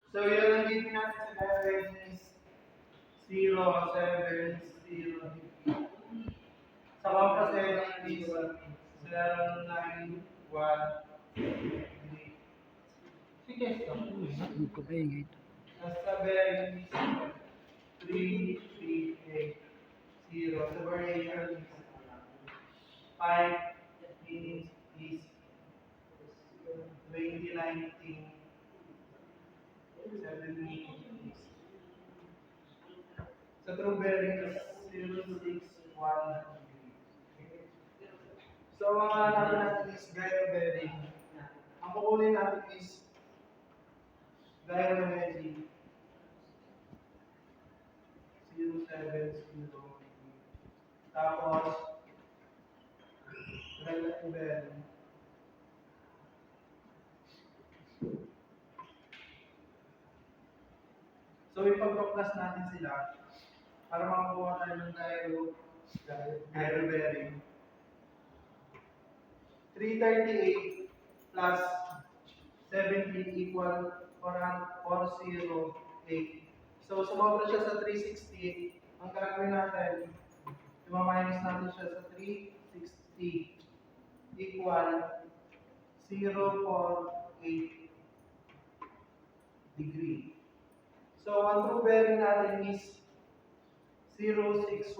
So yun ang giving natin sa direct is 0, 7, 0. Sa compass heading is 0, 9, 1, 3. Sige, stop. Nasa bearing is 3, 3, 8, 0. Sa variation is 5 minutes is 2019. 7 minutes. Sa true bearing is 061. So, ang hanapin natin is gyro bearing. Ang kukunin natin is gyro energy 070. Tapos, relative bearing. So, ipag-plus natin sila para makakuha tayo ng gyro bearing. 338 plus 70 equal 408. So, sumobra siya sa 360. Ang gagawin natin, i-minus natin siya sa 360 equal 048 degree. So, ang true bearing natin is 061.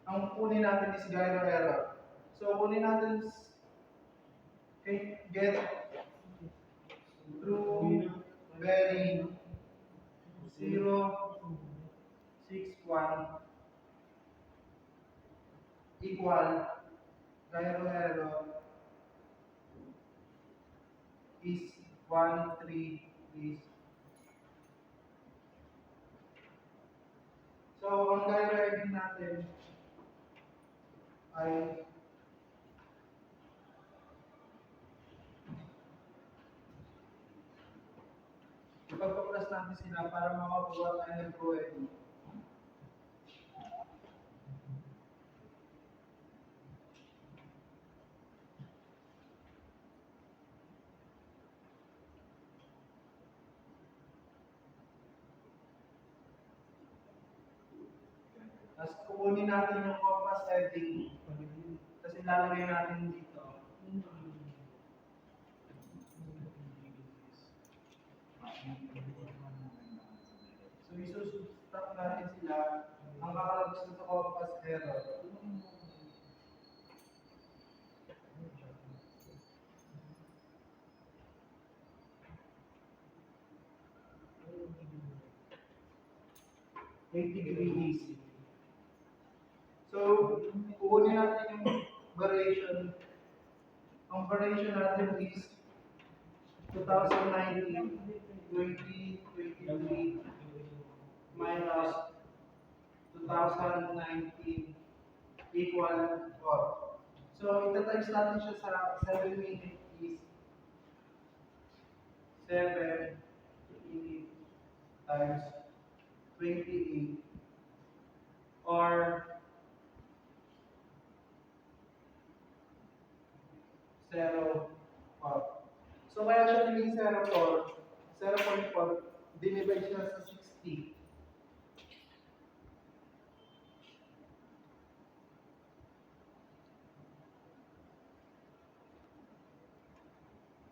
Ang kunin natin is gyro error. So, kunin natin get true bearing 061 equal gyro error is 13 is. So, ang gyro error natin ay ipagpa-plus natin sila para makakuha tayo ng true error. Tapos kukunin natin yung compass heading. Tapos ilalagay natin dito. So isusubtract natin sila. Ang kakalabas sa compass error. degrees. So, kukunin natin yung variation. Ang variation natin is 2019, 2023 minus 2019 equal 4. So, ita-times natin siya sa 7 minutes is 7 minutes times 28 or 0.4. So, kaya siya naging 0.4, dinivide siya sa 60.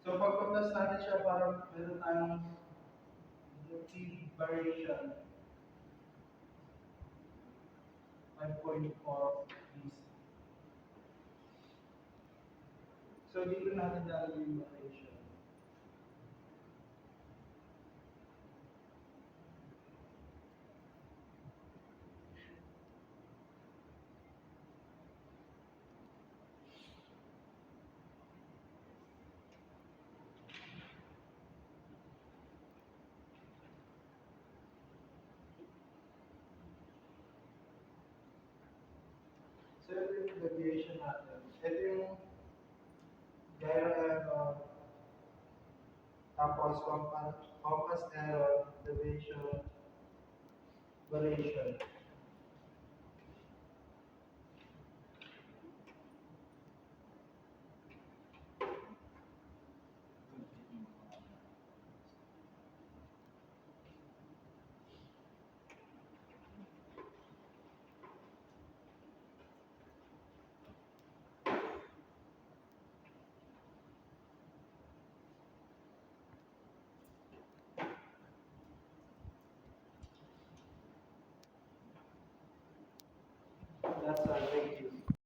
So, pag-plus natin siya para meron tayong variation 5.4 is. So, dito natin lalagay yung variation. So, ito yung deviation natin. Ito yung gyro error, tapos compass error, deviation, variation.